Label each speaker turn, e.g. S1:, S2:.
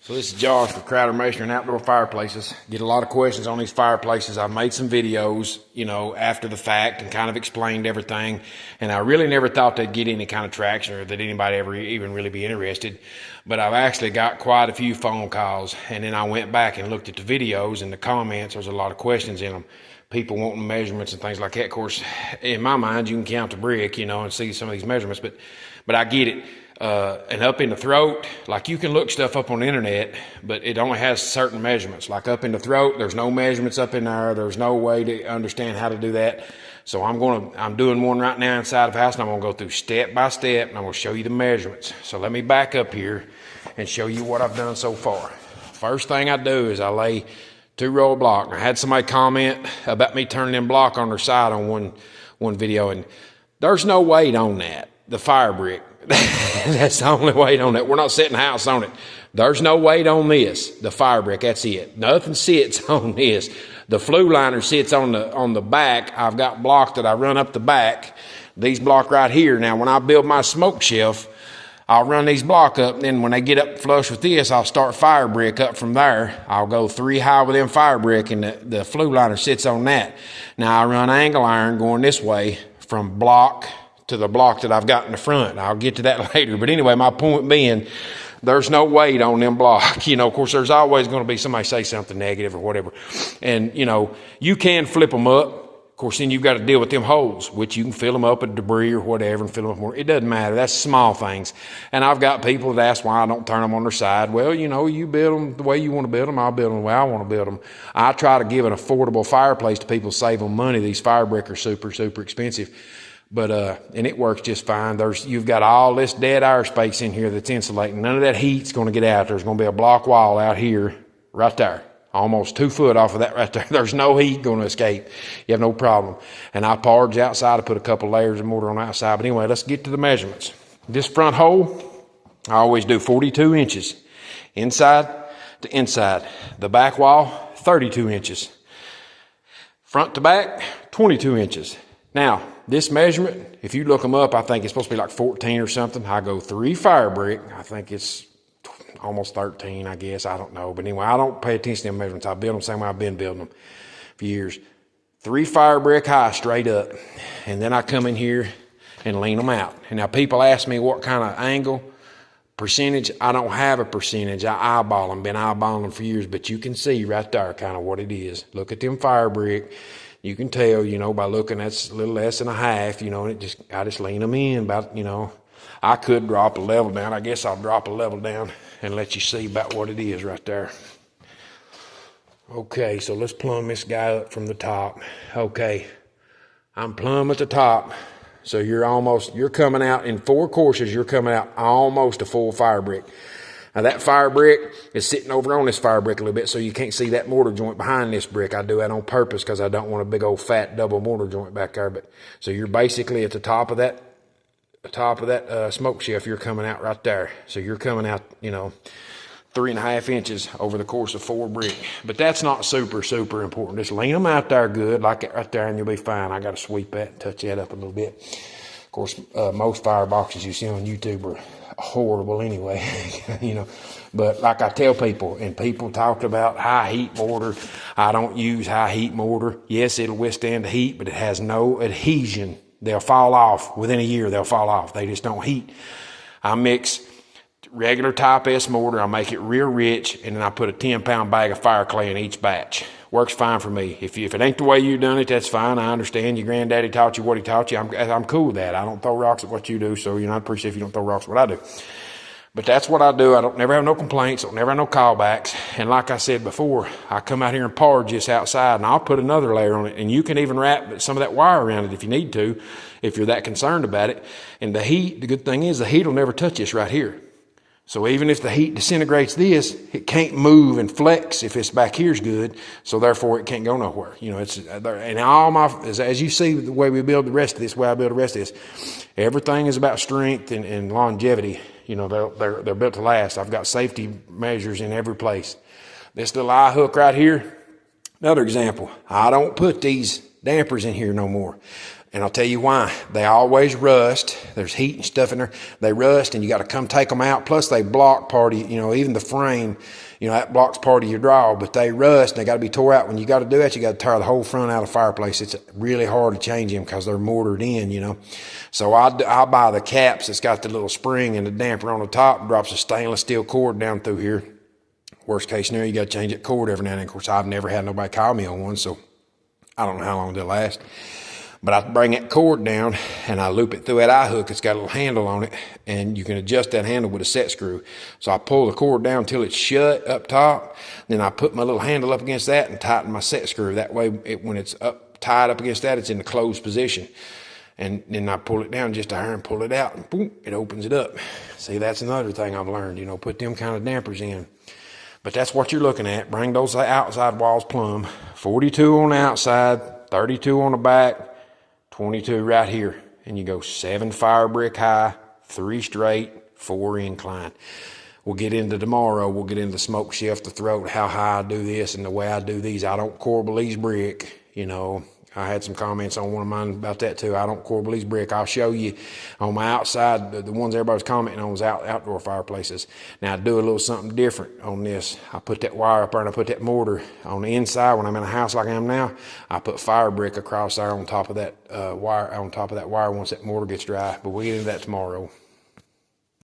S1: So this is Josh for Crowder Masonry and Outdoor Fireplaces. Get a lot of questions on these fireplaces. I've made some videos, after the fact and kind of explained everything. And I really never thought they'd get any kind of traction or that anybody ever even really be interested. But I've actually got quite a few phone calls. And then I went back and looked at the videos and the comments. There's a lot of questions in them. People wanting measurements and things like that. Of course, in my mind, you can count the brick, and see some of these measurements. But I get it. And up in the throat, like you can look stuff up on the internet, but it only has certain measurements. Like up in the throat, there's no measurements up in there. There's no way to understand how to do that. So I'm doing one right now inside of the house, and I'm gonna go through step by step, and I'm gonna show you the measurements. So let me back up here and show you what I've done so far. First thing I do is I lay 2 row of block. I had somebody comment about me turning them block on their side on one video, and there's no weight on that. The fire brick. That's the only weight on it. We're not setting a house on it. There's no weight on this. The fire brick, that's it. Nothing sits on this. The flue liner sits on the back. I've got block that I run up the back. These block right here. Now, when I build my smoke shelf, I'll run these block up. And then when they get up flush with this, I'll start fire brick up from there. I'll go 3 high with them fire brick, and the flue liner sits on that. Now, I run angle iron going this way from block to the block that I've got in the front. I'll get to that later. But anyway, my point being, there's no weight on them block. Of course, there's always going to be somebody say something negative or whatever. And, you can flip them up. Of course, then you've got to deal with them holes, which you can fill them up with debris or whatever and fill them up more. It doesn't matter. That's small things. And I've got people that ask why I don't turn them on their side. Well, you build them the way you want to build them. I'll build them the way I want to build them. I try to give an affordable fireplace to people, save them money. These fire brick are super, super expensive. But, and it works just fine. You've got all this dead air space in here that's insulating. None of that heat's going to get out. There's going to be a block wall out here, right there. Almost 2 foot off of that right there. There's no heat going to escape. You have no problem. And I parge outside. I put a couple layers of mortar on the outside. But anyway, let's get to the measurements. This front hole, I always do 42 inches. Inside to inside. The back wall, 32 inches. Front to back, 22 inches. Now, this measurement, if you look them up, I think it's supposed to be like 14 or something. I go 3 fire brick. I think it's almost 13, I guess. I don't know. But anyway, I don't pay attention to them measurements. I build them the same way I've been building them for years. 3 fire brick high straight up. And then I come in here and lean them out. And now people ask me what kind of angle, percentage. I don't have a percentage. I eyeball them. Been eyeballing them for years. But you can see right there kind of what it is. Look at them fire brick. You can tell, by looking, that's a little less than a half, and I just lean them in about, I could drop a level down. I guess I'll drop a level down and let you see about what it is right there. Okay, so let's plumb this guy up from the top. Okay, I'm plumb at the top. So you're coming out in 4 courses, you're coming out almost a full fire brick. Now that fire brick is sitting over on this fire brick a little bit, so you can't see that mortar joint behind this brick. I do that on purpose because I don't want a big old fat double mortar joint back there. But so you're basically at the top of that smoke shelf. You're coming out right there. So you're coming out, 3.5 inches over the course of 4 brick. But that's not super, super important. Just lean them out there good, like it right there, and you'll be fine. I got to sweep that and touch that up a little bit. Of course, most fire boxes you see on YouTube are horrible anyway, but like I tell people, and people talk about high heat mortar. I don't use high heat mortar. Yes, it'll withstand the heat, but it has no adhesion. They'll fall off within a year. They'll fall off. They just don't heat. I mix regular type S mortar. I make it real rich, and then I put a 10-pound bag of fire clay in each batch. Works fine for me. If it ain't the way you done it, that's fine. I understand. Your granddaddy taught you what he taught you. I'm cool with that. I don't throw rocks at what you do, so I appreciate if you don't throw rocks at what I do. But that's what I do. I don't never have no complaints. Don't never have no callbacks. And like I said before, I come out here and parge this outside, and I'll put another layer on it. And you can even wrap some of that wire around it if you need to, if you're that concerned about it. And the good thing is the heat will never touch this right here. So even if the heat disintegrates this, it can't move and flex if it's back here's good. So therefore it can't go nowhere. And all as you see the way we build the rest of this, the way I build the rest of this, everything is about strength and longevity. They're built to last. I've got safety measures in every place. This little eye hook right here, another example. I don't put these dampers in here no more. And I'll tell you why. They always rust. There's heat and stuff in there. They rust, and you got to come take them out. Plus, they block part of, even the frame, that blocks part of your draw. But they rust, and they got to be tore out. When you got to do that, you got to tear the whole front out of Fireplace. It's really hard to change them because they're mortared in. So I'll buy the caps that's got the little spring and the damper on the top. Drops a stainless steel cord down through here. Worst case scenario, you got to change that cord every now and then. Of course, I've never had nobody call me on one, so I don't know how long they'll last. But I bring that cord down and I loop it through that eye hook. It's got a little handle on it, and you can adjust that handle with a set screw. So I pull the cord down until it's shut up top. Then I put my little handle up against that and tighten my set screw. That way, when it's tied up against that, it's in the closed position. And then I pull it down just a hair and pull it out, and boom, it opens it up. See, that's another thing I've learned, put them kind of dampers in. But that's what you're looking at. Bring those outside walls plumb. 42 on the outside, 32 on the back, 22 right here. And you go 7 fire brick high, 3 straight, 4 incline. We'll get into tomorrow. We'll get into the smoke shift, the throat, how high I do this and the way I do these. I don't corbel these brick, I had some comments on one of mine about that too. I don't corbel these brick. I'll show you on my outside, the ones everybody's commenting on was outdoor fireplaces. Now I do a little something different on this. I put that wire up there and I put that mortar on the inside. When I'm in a house like I am now, I put fire brick across there on top of that wire once that mortar gets dry. But we'll get into that tomorrow.